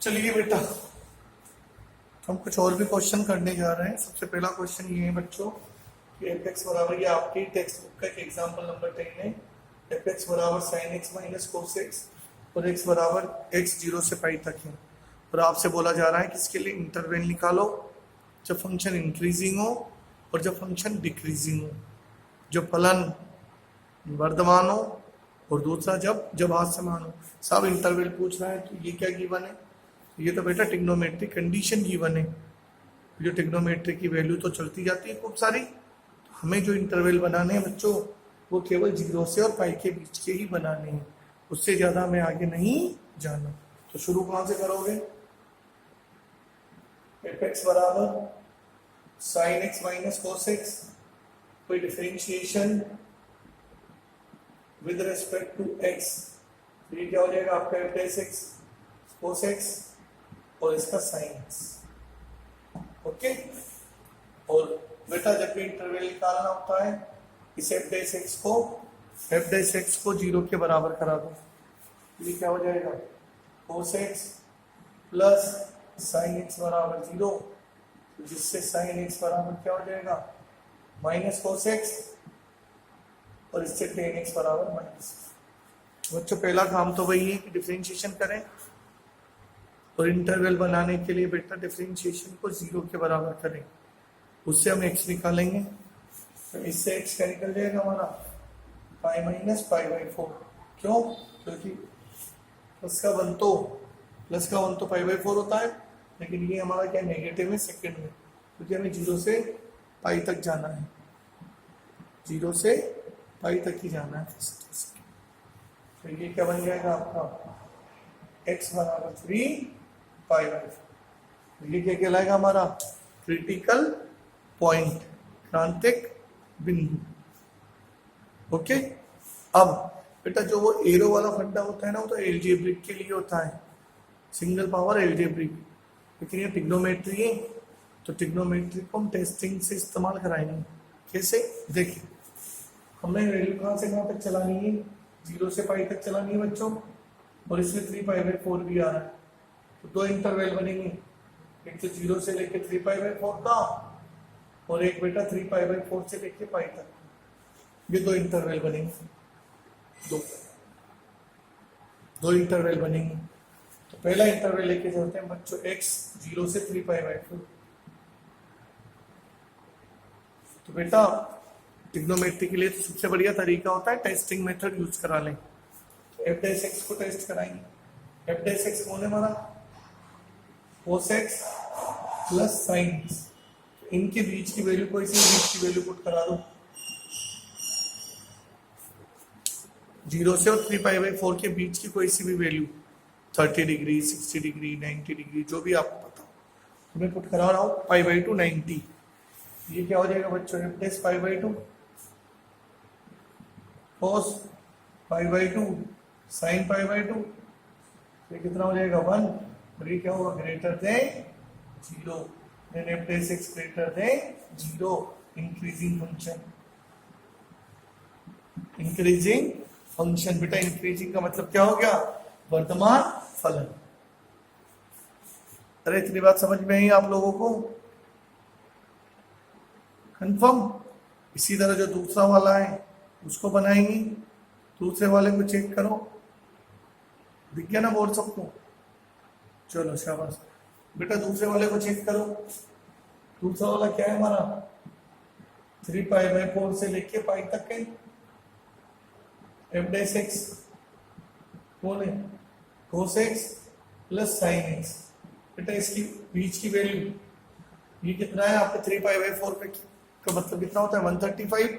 चलिए बेटा, हम कुछ और भी क्वेश्चन करने जा रहे हैं। सबसे पहला क्वेश्चन ये है बच्चों कि एफ एक्स बराबर, ये आपकी टेक्स्ट बुक का एक एग्जाम्पल नंबर 10 है। एफ एक्स बराबर sine X minus cos X और एक्स बराबर एक्स 0 से पाई तक है। और आपसे बोला जा रहा है कि इसके लिए इंटरवल निकालो जब फंक्शन इंक्रीजिंग हो और जब फंक्शन डिक्रीजिंग हो, जो फलन वर्धमान हो और दूसरा जब हास्यमान हो। सब इंटरवल पूछ रहा है, तो ये क्या गिवन है? ये तो बेटा ट्रिग्नोमेट्रिक कंडीशन गिवन है। जो ट्रिग्नोमेट्री की वैल्यू तो चलती जाती है खूब सारी, तो हमें जो इंटरवल बनाने हैं बच्चों वो केवल 0 से और पाई के बीच के ही बनाने हैं, उससे ज्यादा हमें आगे नहीं जाना। तो शुरू कहां से करोगे? एफ एक्स बराबर sine X minus cos X, कोई differentiation with respect to X, ये क्या हो जाएगा आपका F dash X cos X और इसका साइन एक्स। ओके, और बेटा जब भी इंटरवल निकालना होता है इस एफ डैश एक्स को 0 के बराबर करा दो। ये क्या हो जाएगा cos x plus sine x बराबर 0, जिससे साइन एक्स बराबर क्या हो जाएगा माइनस कोस एक्स और इससे टेन एक्स बराबर माइनस। बच्चों पहला काम तो वही है कि डिफरेंशिएशन करें, और इंटरवल बनाने के लिए बेटा डिफरेंशिएशन को 0 के बराबर करें, उससे हम x निकालेंगे। तो इससे x क्या निकल जाएगा हमारा पाई माइनस पाई बाई 4। क्यों? क्योंकि प्लस का वन तो पाई बाई 4 होता है, लेकिन ये हमारा क्या नेगेटिव है सेकंड में, क्योंकि हमें 0 से पाई तक जाना है, 0 से पाई तक ही जाना है। तो ये क्या बन जाएगा आपका x बराबर 3 पाई बाई 4। ये क्या कहलाएगा हमारा क्रिटिकल पॉइंट, क्रांतिक बिंदु। ओके, अब बेटा जो वो एरो वाला फंडा होता है ना, वो तो एलजेब्रिक के लिए होता है, सिंगल पावर एलजेब्रिक, लेकिन ये ट्रिग्नोमेट्री है, तो ट्रिग्नोमेट्री को हम टेस्टिंग से इस्तेमाल कराएंगे। कैसे? देखिए, हमें वैल्यू कहाँ से कहाँ तक चलानी है, 0 से पाई तक चलानी है बच्चों, और इसमें 3 पाई बाई 4 भी आ रहा है, तो दो इंटरवल बनेंगे, एक तो 0 से लेके 3 पाई बाई 4 का, और एक बेटा 3 पाई बाई 4 से लेके पाई तक। ये दो इंटरवल बनेंगे, दो इंटरवल बनेंगे। तो पहला इंटरवल लेके चलते हैं बच्चों x 0 से 3 पाई बाई 4। तो बेटा ट्रिग्नोमेट्री के लिए तो सबसे बढ़िया तरीका होता है टेस्टिंग मेथड यूज करा लें। एफ डैश एक्स को टेस्ट कराएंगे। एफ डैश एक्स कौन है हमारा cos x plus sine x, इनके बीच की वैल्यू कोई सी बीच की वैल्यू पुट करा दो, 0 से और 3 पाई बाई 4 के बीच की कोई सी भी वैल्यू, 30 डिग्री 60 डिग्री 90 डिग्री जो भी आपको पता हो, मैं पुट करा रहा हूँ पाई बाई 2 90। ये क्या हो जाएगा बच्चों F dash pi by 2 cos pi by 2 sine pi by 2, ये कितना हो जाएगा 1, और ये क्या होगा greater than 0, then F dash X greater than 0। Increasing function बेटा, इंक्रीजिंग का मतलब क्या हो गया वर्तमान फलन। अरे इतनी बात समझ में आई आप लोगों को? कंफर्म? इसी तरह जो दूसरा वाला है उसको बनाएंगे, दूसरे वाले को चेक करो, दिख गया ना बोर्ड सबको? चलो शाबाश बेटा, दूसरे वाले को चेक करो। दूसरा वाला क्या है हमारा 3 पाई बाई 4 से लेके पाई तक है। एफ डैश एक्स कौन है cos x plus sine x, बेटा इसकी बीच की वैल्यू ये कितना है आपका 3 पाई बाई 4 का मतलब कितना होता है 135,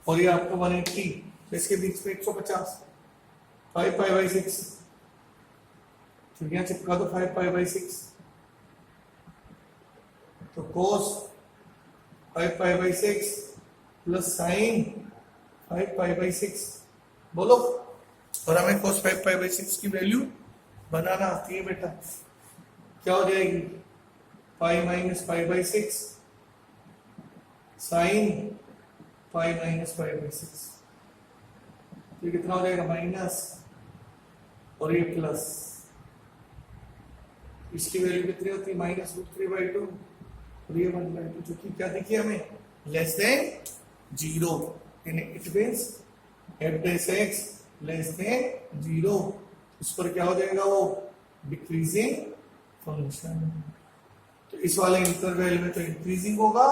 और ये आपका 180, तो इसके बीच में 150, 5 पाई बाई 6, तो यहाँ चिपका दो 5 पाई बाई 6, तो कोस 5 pi by 6 plus sign 5 pi by 6, बोलो। और हमें कोस 5 पाई बाई 6 की वैल्यू बनाना आती है बेटा, क्या हो जाएगी pi minus pi by 6 sine pi minus pi by 6, ये कितना हो जाएगा माइनस और ये प्लस, इसकी वैल्यू कितनी होती है -√3/2 और ये 1/2 जो कि क्या देखिए हमें less than 0 it means f(x) less than 0 इस पर क्या हो जाएगा वो डिक्रीजिंग फंक्शन। तो इस वाले इंटरवल में तो इंक्रीजिंग होगा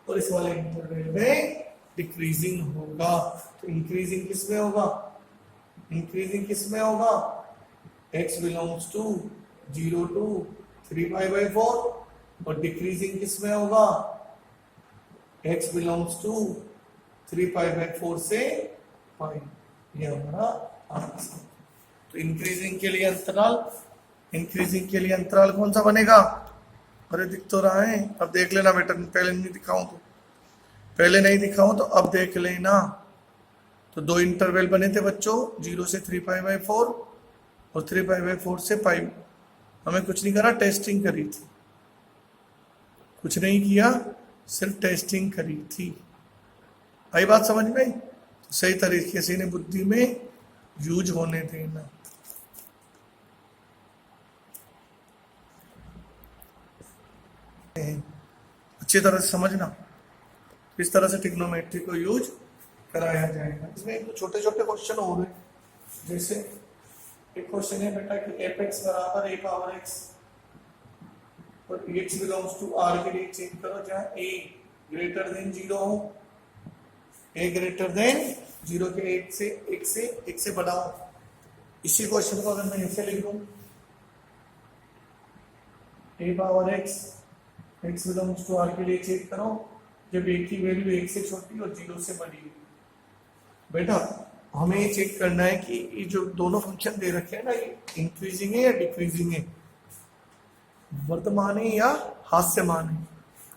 और इस वाले इंटरवल में डिक्रीजिंग होगा। तो इंक्रीजिंग किस में होगा इंक्रीजिंग किस में होगा x बिलोंग्स टू 0 to 3π/4 और डिक्रीजिंग किस में होगा x बिलोंग्स टू 3π/4 से पाई। ये हमारा आंसर। तो इंक्रीजिंग के लिए अंतराल कौन सा बनेगा? अरे दिख तो रहा है, अब देख लेना बेटा, पहले नहीं दिखाऊं तो अब देख लेना। तो दो इंटरवल बने थे बच्चों, 0 से 3π/4 और 3π/4 से पाई। हमें कुछ नहीं करा, टेस्टिंग करी थी, कुछ नहीं किया, सिर्फ टेस्टिंग करी थी। आई बात समझ में? तो सही तरीके से इन्हें बुद्धि में यूज होने देना। अच्छी तरह से समझना, इस तरह से ट्रिग्नोमेट्री को यूज कराया जाएगा। इसमें तो छोटे छोटे क्वेश्चन हो रहे, जैसे एक क्वेश्चन है बेटा कि f(x) बराबर a पावर x और x बिलोंग्स टू r के लिए चेक करो जहां a ग्रेटर देन 0 हो, a ग्रेटर देन 0 के एक से बड़ा हो। इसी क्वेश्चन को अगर मैं ऐसे लिख दूं a power x x belongs to r के लिए चेक करो जब a की वैल्यू 1 से छोटी और 0 से बड़ी हो। बेटा हमें ये चेक करना है कि ये जो दोनों फंक्शन दे रखे हैं ना, ये इंक्रीजिंग है या डिक्रीजिंग है, वर्तमान है या हास्यमान है।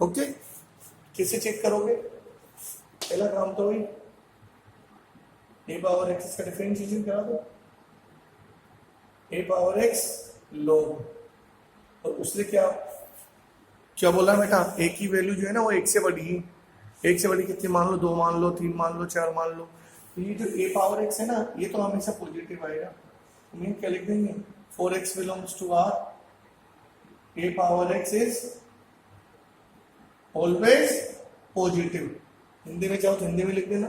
ओके, कैसे चेक करोगे? पहला काम तो वही a पावर x का डिफरेंशिएशन करा दो, a पावर x log, और उससे क्या बोला बेटा, a की वैल्यू जो है ना वो 1 से बड़ी है। 1 से बड़ी कितनी मान लो? 2 मान लो, 3 मान लो, 4 मान लो। तो ये जो a पावर x है ना, ये तो हमेशा पॉजिटिव आएगा। तो क्या लिख देंगे 4x belongs to r, a power x is always positive. Hindi में चाहो तो हिंदी में लिख देना,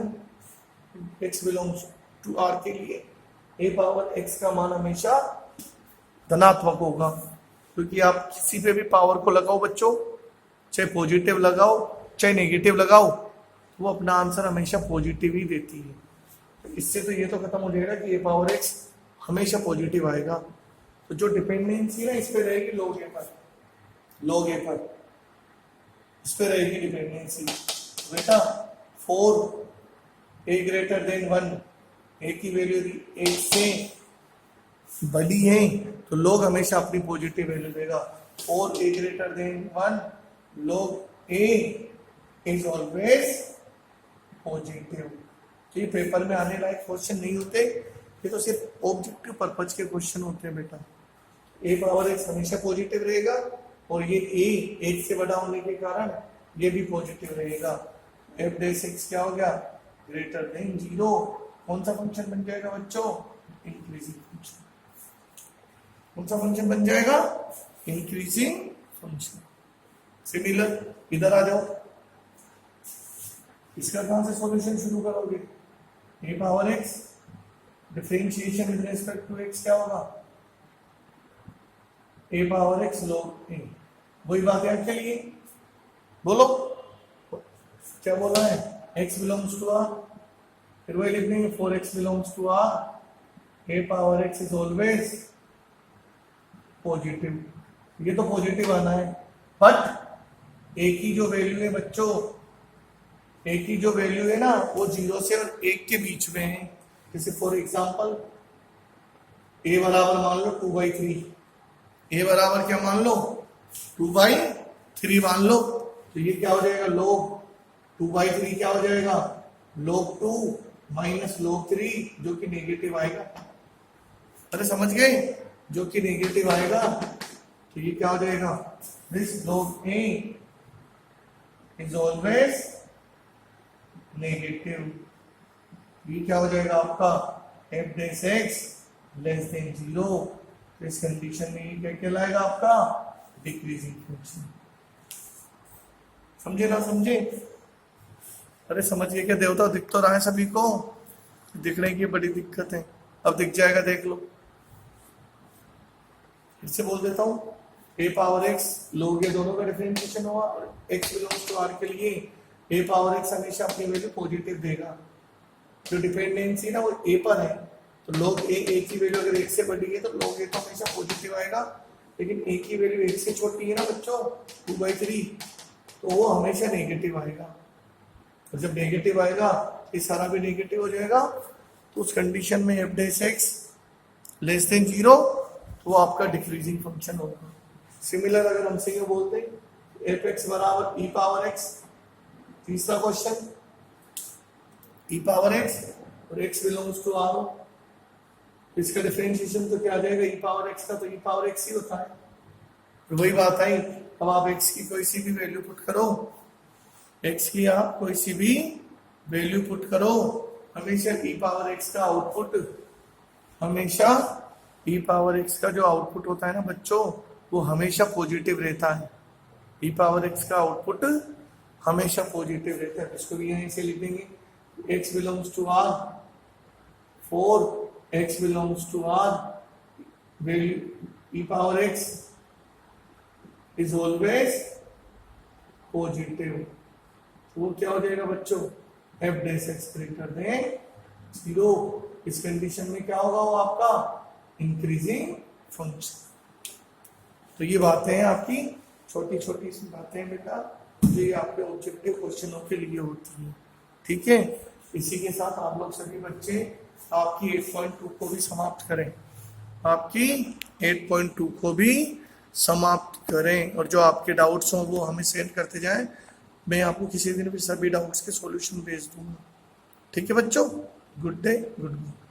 x बिलोंग्स टू r के लिए a पावर x का मान हमेशा धनात्मक होगा, क्योंकि आप किसी पे भी पावर को लगाओ बच्चों, चाहे पॉजिटिव लगाओ चाहे नेगेटिव लगाओ, तो वो अपना आंसर हमेशा पॉजिटिव ही देती है। तो इससे तो ये तो खत्म हो जाएगा कि a पावर x हमेशा पॉजिटिव आएगा। तो जो डिपेंडेंसी है इस पे रहेगी log a पर, इस पे रहेगी डिपेंडेंसी। बेटा 4 a ग्रेटर देन 1, a की वैल्यू 1 से बड़ी है तो लोग हमेशा अपनी पॉजिटिव वैल्यू देगा। 4a greater than 1, log a is always positive. तो ये पेपर में आने लायक क्वेश्चन नहीं होते, ये तो सिर्फ ऑब्जेक्टिव पर्पज के क्वेश्चन होते हैं बेटा। a पावर x हमेशा पॉजिटिव रहेगा और ये a 1 से बड़ा होने के कारण ये भी पॉजिटिव रहेगा। f(x) क्या हो गया? Greater than 0। कौन सा फंक्शन बन जाएगा बच्चों? Increasing function. कौन सा फंक्शन बन जाएगा? Increasing function. सिमिलर इधर आ जाओ, इसका कहां से सॉल्यूशन शुरू करोगे? a power x differentiation with respect to x क्या होगा? a power x log a। वही बात है के लिए, बोलो क्या बोला है? x बिलोंग्स टू r, फिर वही लिख देंगे 4x belongs to r, a power x is always positive. ये तो पॉजिटिव आना है, बट a की जो वैल्यू है बच्चों, a की जो वैल्यू है ना वो 0 से और 1 के बीच में है। जैसे फॉर एग्जांपल a बराबर मान लो 2/3, a बराबर क्या मान लो? 2/3 मान लो। तो ये क्या हो जाएगा? log 2/3 क्या हो जाएगा? log 2 माइनस log 3, जो कि नेगेटिव आएगा। अरे समझ गए? जो कि नेगेटिव आएगा। तो ये क्या हो जाएगा? This log a is always negative. ये क्या हो जाएगा आपका? f(x) लेस देन 0, तो इस कंडीशन में ये क्या कहलाएगा आपका डिक्रीजिंग फंक्शन। समझे ना समझे? अरे समझ गए क्या देवता? दिख तो रहा है सभी को? दिखने की बड़ी दिक्कत है, अब दिख जाएगा, देख लो। फिर से बोल देता हूँ, a पावर x लोग ये दोनों का डिफरेंशिएशन हुआ और x बिलोंग्स टू r के लिए a पावर x हमेशा अपनी वैल्यू पॉजिटिव देगा। जो डिपेंडेंसी ना वो a पर है, तो log a की वैल्यू अगर 1 से बड़ी है तो log a तो हमेशा पॉजिटिव आएगा, लेकिन a की वैल्यू 1 से छोटी है ना बच्चों 2/3, तो वो हमेशा नेगेटिव आएगा। और जब नेगेटिव आएगा ये सारा भी नेगेटिव हो जाएगा, तो उस कंडीशन में f dash x less than 0 तो वो आपका डिक्रीजिंग फंक्शन होगा। सिमिलर अगर हमसे ये बोलते हैं f(x) बराबर e पावर x, तीसरा क्वेश्चन e पावर x और x बिलोंग्स टू r, इसका डिफरेंशिएशन तो क्या आ जाएगा e पावर x का, तो e पावर x ही होता है। तो वही बात आई, अब आप x की कोई सी भी वैल्यू पुट करो, x की आप कोई सी भी वैल्यू पुट करो, हमेशा e पावर x का आउटपुट, हमेशा e पावर x का जो आउटपुट होता है ना बच्चों वो हमेशा पॉजिटिव रहता है। e पावर x का आउटपुट हमेशा पॉजिटिव रहता है। इसको भी यहीं से लिख देंगे, x belongs to r, for x belongs to r value e power x is always positive. वो क्या हो जाएगा बच्चों, f dash x greater than 0। इस कंडीशन में क्या होगा, वो आपका इंक्रीजिंग फंक्शन। तो ये बातें हैं आपकी छोटी छोटी सी बातें हैं बेटा, जो ये आपके ऑब्जेक्टिव क्वेश्चनों के लिए होती है। ठीक है, इसी के साथ आप लोग सभी बच्चे आपकी 8.2 को भी समाप्त करें, आपकी 8.2 को भी समाप्त करें, और जो आपके डाउट्स हों वो हमें सेंड करते जाएं। मैं आपको किसी दिन भी सभी डाउट्स के सॉल्यूशन भेज दूंगा। ठीक है बच्चों, गुड डे, गुड मॉर्निंग।